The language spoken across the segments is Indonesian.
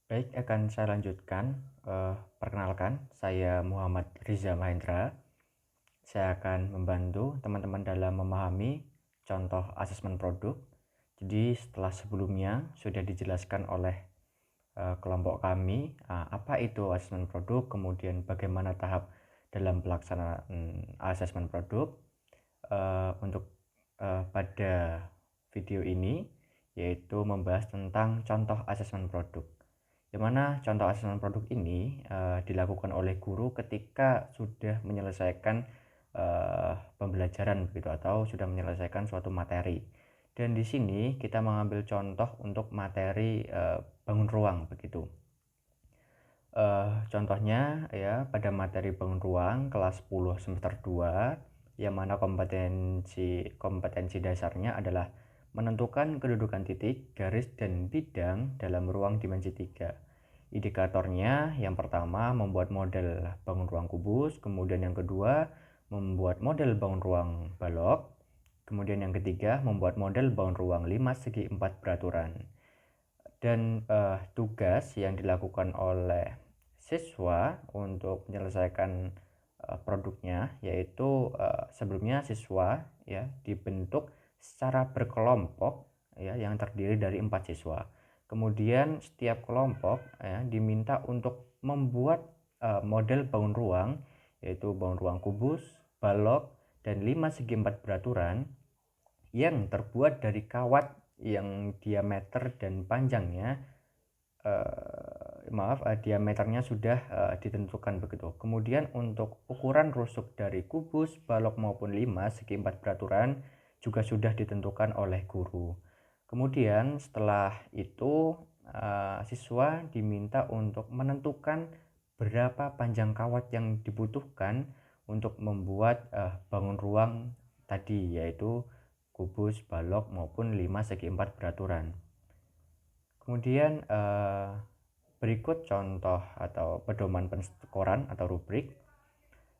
Baik, akan saya lanjutkan. Perkenalkan, saya Muhammad Riza Mahendra. Saya akan membantu teman-teman dalam memahami contoh asesmen produk. Jadi setelah sebelumnya sudah dijelaskan oleh kelompok kami, apa itu asesmen produk, kemudian bagaimana tahap dalam pelaksanaan asesmen produk. Untuk pada video ini yaitu membahas tentang contoh asesmen produk. Di mana contoh asesmen produk ini dilakukan oleh guru ketika sudah menyelesaikan pembelajaran begitu atau sudah menyelesaikan suatu materi. Dan di sini kita mengambil contoh untuk materi bangun ruang begitu. Contohnya ya pada materi bangun ruang kelas 10 semester 2 yang mana kompetensi dasarnya adalah menentukan kedudukan titik, garis, dan bidang dalam ruang dimensi 3. Indikatornya yang pertama membuat model bangun ruang kubus, kemudian yang kedua membuat model bangun ruang balok, kemudian yang ketiga membuat model bangun ruang 5 segi 4 beraturan. Dan tugas yang dilakukan oleh siswa untuk menyelesaikan produknya yaitu sebelumnya siswa ya dibentuk secara berkelompok ya yang terdiri dari 4 siswa. Kemudian setiap kelompok ya diminta untuk membuat model bangun ruang yaitu bangun ruang kubus, balok, dan 5 segi 4 beraturan yang terbuat dari kawat yang diameter dan panjangnya diameternya sudah ditentukan begitu. Kemudian untuk ukuran rusuk dari kubus, balok maupun 5 segi 4 beraturan juga sudah ditentukan oleh guru. Kemudian setelah itu siswa diminta untuk menentukan berapa panjang kawat yang dibutuhkan untuk membuat bangun ruang tadi yaitu kubus, balok maupun 5 segi 4 beraturan. Kemudian berikut contoh atau pedoman penskoran atau rubrik.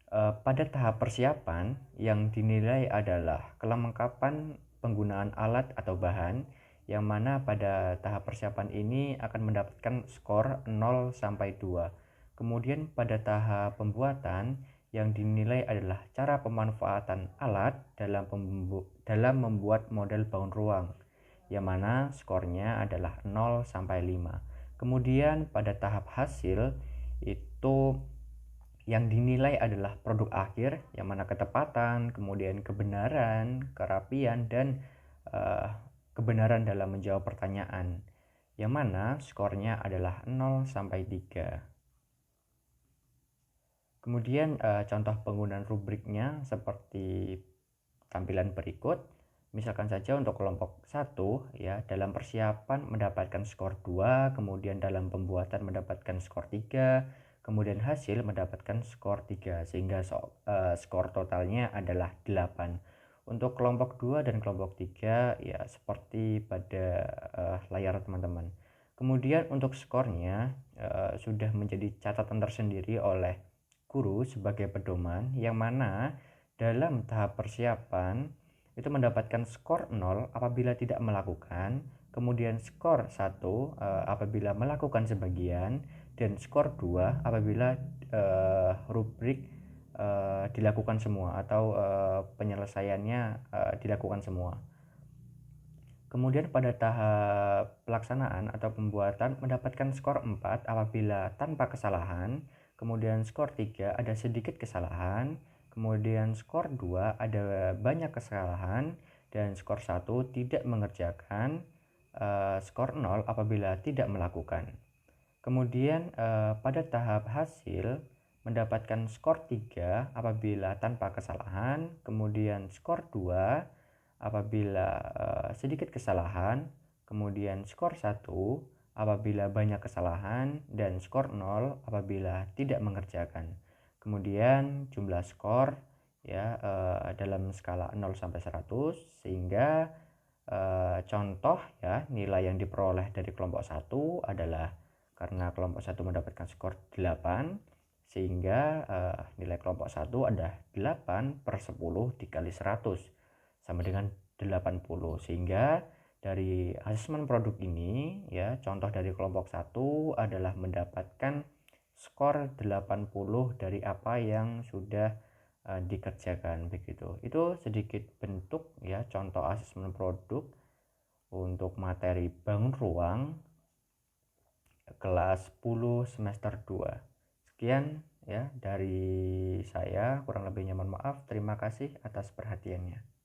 Pada tahap persiapan yang dinilai adalah kelengkapan penggunaan alat atau bahan yang mana pada tahap persiapan ini akan mendapatkan skor 0 sampai 2. Kemudian pada tahap pembuatan yang dinilai adalah cara pemanfaatan alat dalam membuat model bangun ruang yang mana skornya adalah 0 sampai 5. Kemudian pada tahap hasil itu yang dinilai adalah produk akhir yang mana ketepatan, kemudian kebenaran, kerapian, dan kebenaran dalam menjawab pertanyaan yang mana skornya adalah 0 sampai 3. Kemudian contoh penggunaan rubriknya seperti tampilan berikut. Misalkan saja untuk kelompok 1 ya dalam persiapan mendapatkan skor 2, kemudian dalam pembuatan mendapatkan skor 3, kemudian hasil mendapatkan skor 3 sehingga skor totalnya adalah 8. Untuk kelompok 2 dan kelompok 3 ya seperti pada layar teman-teman. Kemudian untuk skornya sudah menjadi catatan tersendiri oleh guru sebagai pedoman yang mana dalam tahap persiapan itu mendapatkan skor 0 apabila tidak melakukan, kemudian skor 1 apabila melakukan sebagian, dan skor 2 apabila rubrik dilakukan semua atau penyelesaiannya dilakukan semua. Kemudian pada tahap pelaksanaan atau pembuatan mendapatkan skor 4 apabila tanpa kesalahan, kemudian skor 3 ada sedikit kesalahan, kemudian skor 2 ada banyak kesalahan, dan skor 1 tidak mengerjakan, skor 0 apabila tidak melakukan. Kemudian pada tahap hasil mendapatkan skor 3 apabila tanpa kesalahan, kemudian skor 2 apabila sedikit kesalahan, kemudian skor 1 apabila banyak kesalahan, dan skor 0 apabila tidak mengerjakan. Kemudian jumlah skor ya dalam skala 0 sampai 100 sehingga contoh ya nilai yang diperoleh dari kelompok 1 adalah karena kelompok 1 mendapatkan skor 8 sehingga nilai kelompok 1 adalah 8 per 10 dikali 100 sama dengan 80 sehingga Dari asesmen produk ini ya, contoh dari kelompok 1 adalah mendapatkan skor 80 dari apa yang sudah dikerjakan begitu. Itu sedikit bentuk ya contoh asesmen produk untuk materi bangun ruang kelas 10 semester 2. Sekian ya dari saya, kurang lebihnya mohon maaf. Terima kasih atas perhatiannya.